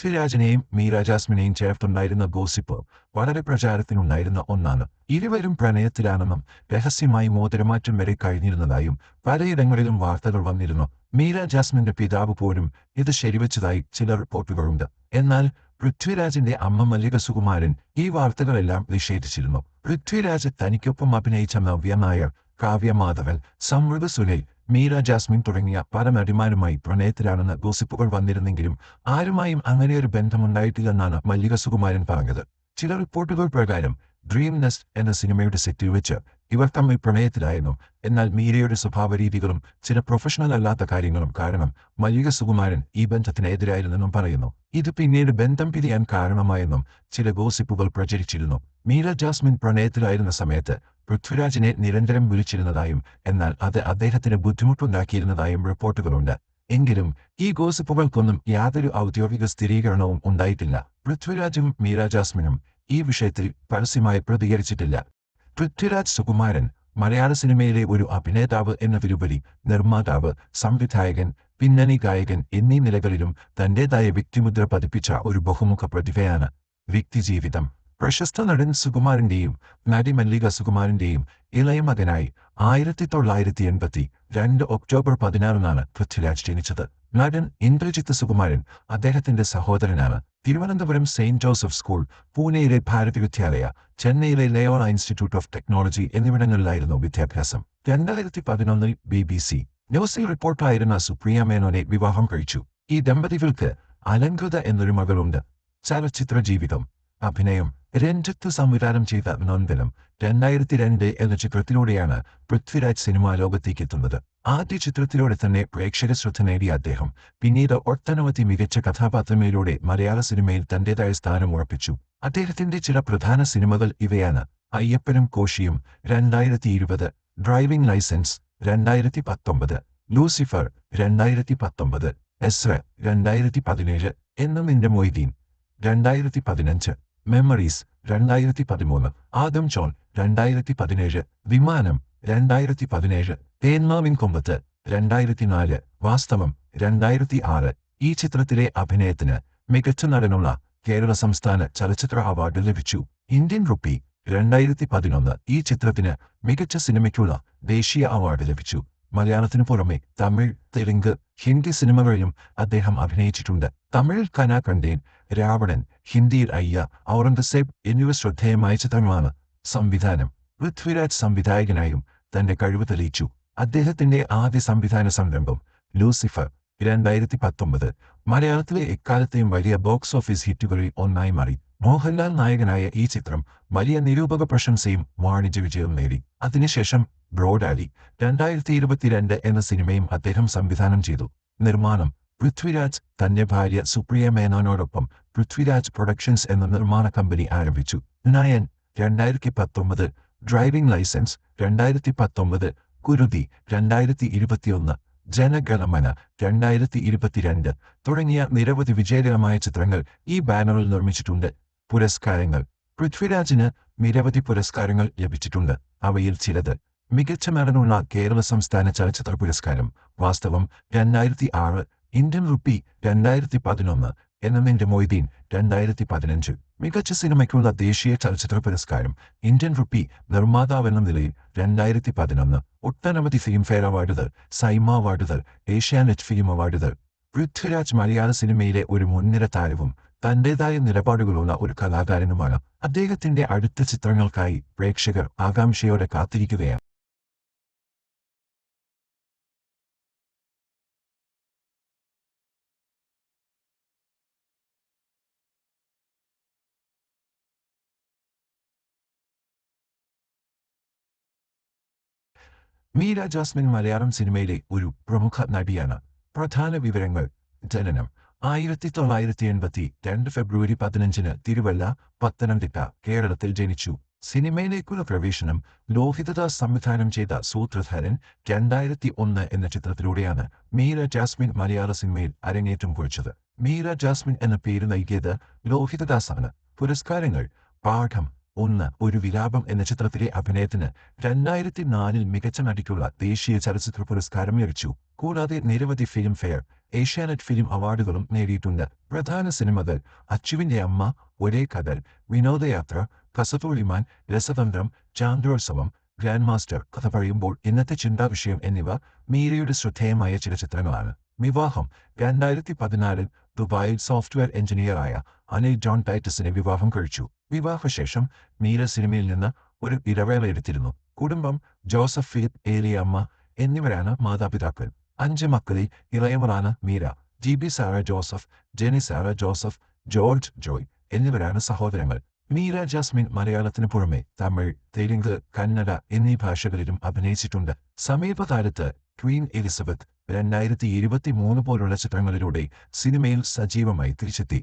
പൃഥ്വിരാജിനെയും Meera ജാസ്മിനെയും ചേർത്തുണ്ടായിരുന്ന gossip വളരെ പ്രചാരത്തിനുണ്ടായിരുന്ന ഒന്നാണ്. ഇരുവരും പ്രണയത്തിലാണെന്നും രഹസ്യമായി മോതിരമാറ്റം വരെ കഴിഞ്ഞിരുന്നതായും പലയിടങ്ങളിലും വാർത്തകൾ വന്നിരുന്നു. മീര ജാസ്മിന്റെ പിതാവ് പോലും ഇത് ശരിവച്ചതായി ചില റിപ്പോർട്ടുകളുണ്ട്. എന്നാൽ പൃഥ്വിരാജിന്റെ അമ്മ മല്ലിക സുകുമാരൻ ഈ വാർത്തകളെല്ലാം നിഷേധിച്ചിരുന്നു. പൃഥ്വിരാജ് തനിക്കൊപ്പം അഭിനയിച്ച നവ്യ നായർ, കാവ്യ മാധവൻ, സമൃദ്ധ സുനിൽ, മീര ജാസ്മിൻ തുടങ്ങിയ പല നടിമാരുമായി പ്രണയത്തിലാണെന്ന് ഗോസിപ്പുകൾ വന്നിരുന്നെങ്കിലും ആരുമായും അങ്ങനെയൊരു ബന്ധമുണ്ടായിട്ടില്ലെന്നാണ് മല്ലിക സുകുമാരൻ പറഞ്ഞത്. ചില റിപ്പോർട്ടുകൾ പ്രകാരം ഡ്രീം നെസ്റ്റ് എന്ന സിനിമയുടെ സെറ്റിൽ വെച്ച് ഇവർ തമ്മിൽ പ്രണയത്തിലായിരുന്നു. എന്നാൽ മീരയുടെ സ്വഭാവരീതികളും ചില പ്രൊഫഷണൽ അല്ലാത്ത കാര്യങ്ങളും കാരണം മല്ലിക സുകുമാരൻ ഈ ബന്ധത്തിനെതിരായിരുന്നെന്നും പറയുന്നു. ഇത് പിന്നീട് ബന്ധം പിരിയാൻ കാരണമായെന്നും ചില ഗോസിപ്പുകൾ പ്രചരിച്ചിരുന്നു. മീര ജാസ്മിൻ പ്രണയത്തിലായിരുന്ന സമയത്ത് പൃഥ്വിരാജിനെ നിരന്തരം വിളിച്ചിരുന്നതായും എന്നാൽ അത് അദ്ദേഹത്തിന് ബുദ്ധിമുട്ടുണ്ടാക്കിയിരുന്നതായും റിപ്പോർട്ടുകളുണ്ട്. എങ്കിലും ഈ ഗോസിപ്പുകൾക്കൊന്നും യാതൊരു ഔദ്യോഗിക സ്ഥിരീകരണവും ഉണ്ടായിട്ടില്ല. പൃഥ്വിരാജും മീര ജാസ്മിനും ഈ വിഷയത്തിൽ പരസ്യമായി പ്രതികരിച്ചിട്ടില്ല. പൃഥ്വിരാജ് സുകുമാരൻ മലയാള സിനിമയിലെ ഒരു അഭിനേതാവ് എന്നതിലുപരി നിർമ്മാതാവ്, സംവിധായകൻ, പിന്നണി ഗായകൻ എന്നീ നിലകളിലും തന്റേതായ വ്യക്തിമുദ്ര പതിപ്പിച്ച ഒരു ബഹുമുഖ പ്രതിഭയാണ്. വ്യക്തിജീവിതം. പ്രശസ്ത നടൻ സുകുമാരന്റെയും നടി മല്ലിക സുകുമാരന്റെയും ഇളയ മകനായി 1982 ഒക്ടോബർ 16 പൃഥ്വിരാജ് ജനിച്ചത്. നടൻ ഇന്ദ്രജിത്ത് സുകുമാരൻ അദ്ദേഹത്തിന്റെ സഹോദരനാണ്. തിരുവനന്തപുരം സെയിന്റ് ജോസഫ് സ്കൂൾ, പൂനെയിലെ ഭാരതി വിദ്യാലയ, ചെന്നൈയിലെ ലയോള ഇൻസ്റ്റിറ്റ്യൂട്ട് ഓഫ് ടെക്നോളജി എന്നിവിടങ്ങളിലായിരുന്നു വിദ്യാഭ്യാസം. 2011 BBC ന്യൂസിൽ റിപ്പോർട്ടായിരുന്ന സുപ്രിയ മേനോനെ വിവാഹം കഴിച്ചു. ഈ ദമ്പതികൾക്ക് അലങ്കൃത എന്നൊരു മകളുണ്ട്. ചലച്ചിത്ര ജീവിതം. അഭിനയം. രഞ്ജിത്ത് സംവിധാനം ചെയ്ത നൊൻപലം 2002 എന്ന ചിത്രത്തിലൂടെയാണ് പൃഥ്വിരാജ് സിനിമാ ലോകത്തേക്ക് എത്തുന്നത്. ആദ്യ ചിത്രത്തിലൂടെ തന്നെ പ്രേക്ഷക ശ്രദ്ധ നേടിയ അദ്ദേഹം പിന്നീട് ഒട്ടനവധി മികച്ച കഥാപാത്രങ്ങളിലൂടെ മലയാള സിനിമയിൽ തന്റേതായ സ്ഥാനം ഉറപ്പിച്ചു. അദ്ദേഹത്തിന്റെ ചില പ്രധാന സിനിമകൾ ഇവയാണ്: അയ്യപ്പനും കോശിയും 2020, ഡ്രൈവിംഗ് ലൈസൻസ് 2019, ലൂസിഫർ 2019, എസ്ര 2017, എന്നും നിന്റെ മൊയ്തീൻ 2015, മെമ്മറീസ് 2013, ആദം ജോൺ 2017, വിമാനം 2017, തേന്മാവിൻ കൊമ്പത്ത് 2004, വാസ്തവം 2006. ഈ ചിത്രത്തിലെ അഭിനയത്തിന് മികച്ച നടനുള്ള കേരള സംസ്ഥാന ചലച്ചിത്ര അവാർഡ് ലഭിച്ചു. Indian rupee 2011. ഈ ചിത്രത്തിന് മികച്ച സിനിമയ്ക്കുള്ള ദേശീയ അവാർഡ് ലഭിച്ചു. മലയാളത്തിനു പുറമെ തമിഴ്, തെലുങ്ക്, ഹിന്ദി സിനിമകളിലും അദ്ദേഹം അഭിനയിച്ചിട്ടുണ്ട്. തമിഴിൽ കനാകണ്ടേൻ, രാവണൻ, ഹിന്ദിയിൽ അയ്യ, ഔറംഗസേബ് എന്നിവ ശ്രദ്ധേയമായ ചിത്രങ്ങളാണ്. സംവിധാനം. പൃഥ്വിരാജ് സംവിധായകനായും തന്റെ കഴിവ് തെളിയിച്ചു. അദ്ദേഹത്തിന്റെ ആദ്യ സംവിധാന സംരംഭം ലൂസിഫർ 2019 മലയാളത്തിലെ എക്കാലത്തെയും വലിയ ബോക്സ് ഓഫീസ് ഹിറ്റുകളിൽ ഒന്നായി മാറി. മോഹൻലാൽ നായകനായ ഈ ചിത്രം വലിയ നിരൂപക പ്രശംസയും വാണിജ്യ വിജയവും നേടി. അതിനുശേഷം ബ്രോഡാലി 2022 എന്ന സിനിമയും അദ്ദേഹം സംവിധാനം ചെയ്തു. നിർമ്മാണം. പൃഥ്വിരാജ് തന്റെ ഭാര്യ സുപ്രിയ മേനോനോടൊപ്പം പൃഥ്വിരാജ് പ്രൊഡക്ഷൻസ് എന്ന നിർമ്മാണ കമ്പനി ആരംഭിച്ചു. നയൻ 2019, ഡ്രൈവിംഗ് ലൈസൻസ് 2019, കുരുതി 2021, ജനഗണമന 2022 തുടങ്ങിയ നിരവധി വിജയകരമായ ചിത്രങ്ങൾ ഈ ബാനറിൽ നിർമ്മിച്ചിട്ടുണ്ട്. പുരസ്കാരങ്ങൾ. പൃഥ്വിരാജിന് നിരവധി പുരസ്കാരങ്ങൾ ലഭിച്ചിട്ടുണ്ട്. അവയിൽ ചിലത്: മികച്ച നടനുള്ള കേരള സംസ്ഥാന ചലച്ചിത്ര പുരസ്കാരം, വാസ്തവം 2006, ഇന്ത്യൻ റുപ്പി 2011, എന്നും നിന്റെ മൊയ്തീൻ 2015. മികച്ച സിനിമയ്ക്കുള്ള ദേശീയ ചലച്ചിത്ര പുരസ്കാരം, ഇന്ത്യൻ റുപ്പി, നിർമ്മാതാവെന്ന നിലയിൽ 2011. ഒട്ടനവധി ഫിലിംഫെയർ അവാർഡുകൾ, സൈമ അവാർഡുകൾ, ഏഷ്യാനെറ്റ് ഫിലിം അവാർഡുകൾ. പൃഥ്വിരാജ് മലയാള സിനിമയിലെ ഒരു മുൻനിര താരവും തന്റേതായ നിലപാടുകളുള്ള ഒരു കലാകാരനുമാണ്. അദ്ദേഹത്തിന്റെ അടുത്ത ചിത്രങ്ങൾക്കായി പ്രേക്ഷകർ ആകാംക്ഷയോടെ കാത്തിരിക്കുകയാണ്. മീര ജാസ്മിൻ മലയാളം സിനിമയിലെ ഒരു പ്രമുഖ നടിയാണ്. പ്രധാന വിവരങ്ങൾ. ജനനം 1982 ഫെബ്രുവരി 15 തിരുവല്ല, പത്തനംതിട്ട, കേരളത്തിൽ ജനിച്ചു. സിനിമയിലേക്കുള്ള പ്രവേശനം ലോഹിതദാസ് സംവിധാനം ചെയ്ത സൂത്രധാരൻ 2001 എന്ന ചിത്രത്തിലൂടെയാണ് മീര ജാസ്മിൻ മലയാള സിനിമയിൽ അരങ്ങേറ്റം കുറിച്ചത്. മീര ജാസ്മിൻ എന്ന പേര് നൽകിയത് ലോഹിതദാസാണ്. പുരസ്കാരങ്ങൾ. പാഠം 1, ഒരു വിലാപം എന്ന ചിത്രത്തിലെ അഭിനയത്തിന് 2004 മികച്ച നടിക്കുള്ള ദേശീയ ചലച്ചിത്ര പുരസ്കാരം ലഭിച്ചു. കൂടാതെ നിരവധി ഫിലിംഫെയർ, ഏഷ്യാനെറ്റ് ഫിലിം അവാർഡുകളും നേടിയിട്ടുണ്ട്. പ്രധാന സിനിമകൾ: അച്ചുവിന്റെ അമ്മ, ഒരേ കഥൽ, വിനോദയാത്ര, കസതോളിമാൻ, രസതന്ത്രം, ചാന്ദ്രോത്സവം, ഗ്രാൻഡ് മാസ്റ്റർ, കഥ പറയുമ്പോൾ, ഇന്നത്തെ ചിന്താവിഷയം എന്നിവ മീരയുടെ ശ്രദ്ധേയമായ ചില ചിത്രങ്ങളാണ്. വിവാഹം: 2014 ദുബായിൽ സോഫ്റ്റ്വെയർ എഞ്ചിനീയറായ അനിൽ ജോൺ ടൈറ്റസിനെ വിവാഹം കഴിച്ചു. വിവാഹശേഷം മീര സിനിമയിൽ നിന്ന് ഒരു ഇടവേള എടുത്തിരുന്നു. കുടുംബം: ജോസഫ് ഫിലിപ്പ്, ഏലിയമ്മ എന്നിവരാണ് മാതാപിതാക്കൾ. 5 മക്കളിൽ ഇളയവളാണ് Meera. GB Sara Joseph, Jenny Sara Joseph, George Joy എന്നിവരാണ് സഹോദരങ്ങൾ. മീര ജാസ്മിൻ മലയാളത്തിന് പുറമെ തമിഴ്, തെലുങ്ക്, കന്നഡ എന്നീ ഭാഷകളിലും അഭിനയിച്ചിട്ടുണ്ട്. സമീപകാലത്ത് ക്വീൻ എലിസബത്ത് 2023 പോലുള്ള ചിത്രങ്ങളിലൂടെ സിനിമയിൽ സജീവമായി തിരിച്ചെത്തി.